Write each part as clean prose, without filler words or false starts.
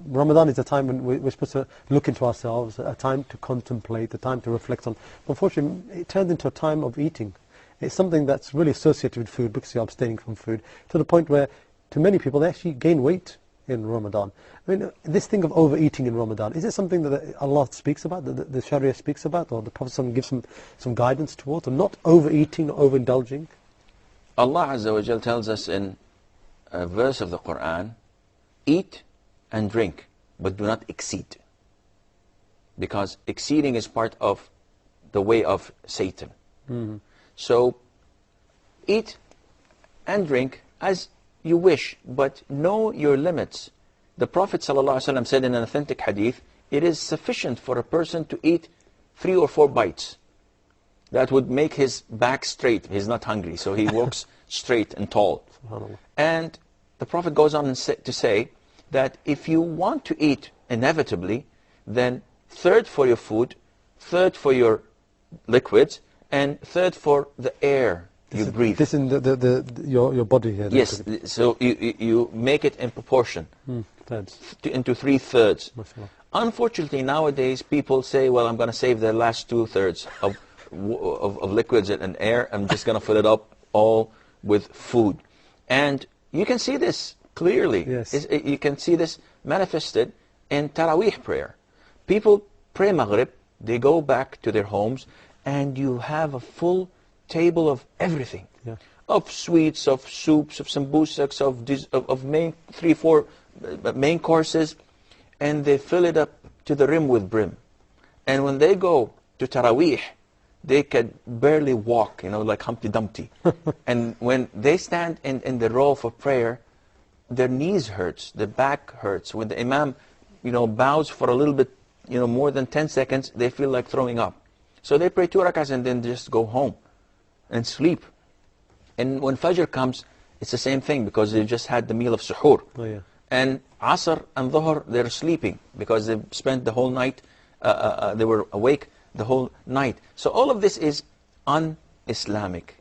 Ramadan is a time when we're supposed to look into ourselves, a time to contemplate, a time to reflect on. Unfortunately, it turns into a time of eating. It's something that's really associated with food because you're abstaining from food, to the point where, to many people, they actually gain weight in Ramadan. I mean, this thing of overeating in Ramadan, is it something that Allah speaks about, that the Sharia speaks about, or the Prophet gives some guidance towards, or not overeating, not overindulging? Allah Azza wa Jal tells us in a verse of the Quran, eat and drink, but do not exceed. Because exceeding is part of the way of Satan. Mm-hmm. So, eat and drink as you wish, but know your limits. The Prophet ﷺ said in an authentic hadith, it is sufficient for a person to eat 3 or 4 bites. That would make his back straight. He's not hungry, so he walks straight and tall. And the Prophet goes on to say that if you want to eat inevitably, then 1/3 for your food, 1/3 for your liquids, and 1/3 for the air you breathe. This in your body here? Yes, so you make it in proportion. Into 3/3. Unfortunately, nowadays people say, well, I'm going to save the last 2/3 of liquids and air. I'm just going to fill it up all with food. And you can see this clearly. Yes. You can see this manifested in Taraweeh prayer. People pray Maghrib, they go back to their homes, and you have a full table of everything. Yeah. Of sweets, of soups, of sambusaks, of main 3-4 main courses, and they fill it up to the rim with brim. And when they go to Taraweeh, they can barely walk, like Humpty Dumpty. And when they stand in the row for prayer, their knees hurts, their back hurts. When the Imam, bows for a little bit, more than 10 seconds, they feel like throwing up. So they pray 2 rakats and then just go home and sleep. And when Fajr comes, it's the same thing because they just had the meal of suhoor. Oh, yeah. And Asr and Dhuhr, they're sleeping because they spent the whole night, they were awake the whole night. So all of this is un-Islamic.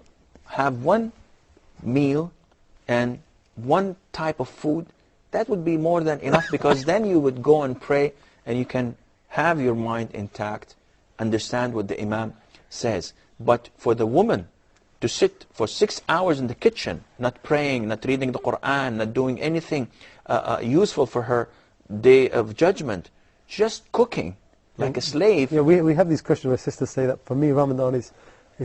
Have one meal and one type of food, that would be more than enough, because then you would go and pray and you can have your mind intact, understand what the Imam says. But for the woman to sit for 6 hours in the kitchen, not praying, not reading the Quran, not doing anything useful for her day of judgment, just cooking like a slave. Yeah, we have these questions where sisters say that for me Ramadan is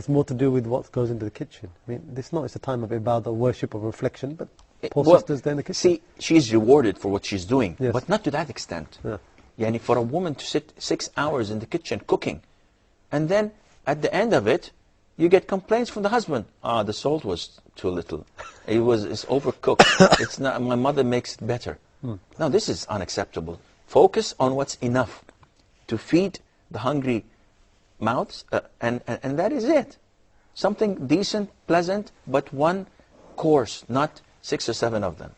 more to do with what goes into the kitchen. I mean, it's a time of ibadah, worship, of reflection, but poor sisters there in the kitchen. See, she's rewarded for what she's doing, yes, but not to that extent. Yeah. Yani for a woman to sit 6 hours in the kitchen cooking, and then at the end of it, you get complaints from the husband. The salt was too little. It's overcooked. It's not. My mother makes it better. No, this is unacceptable. Focus on what's enough to feed the hungry mouths, and that is it. Something decent, pleasant, but one course, not 6 or 7 of them.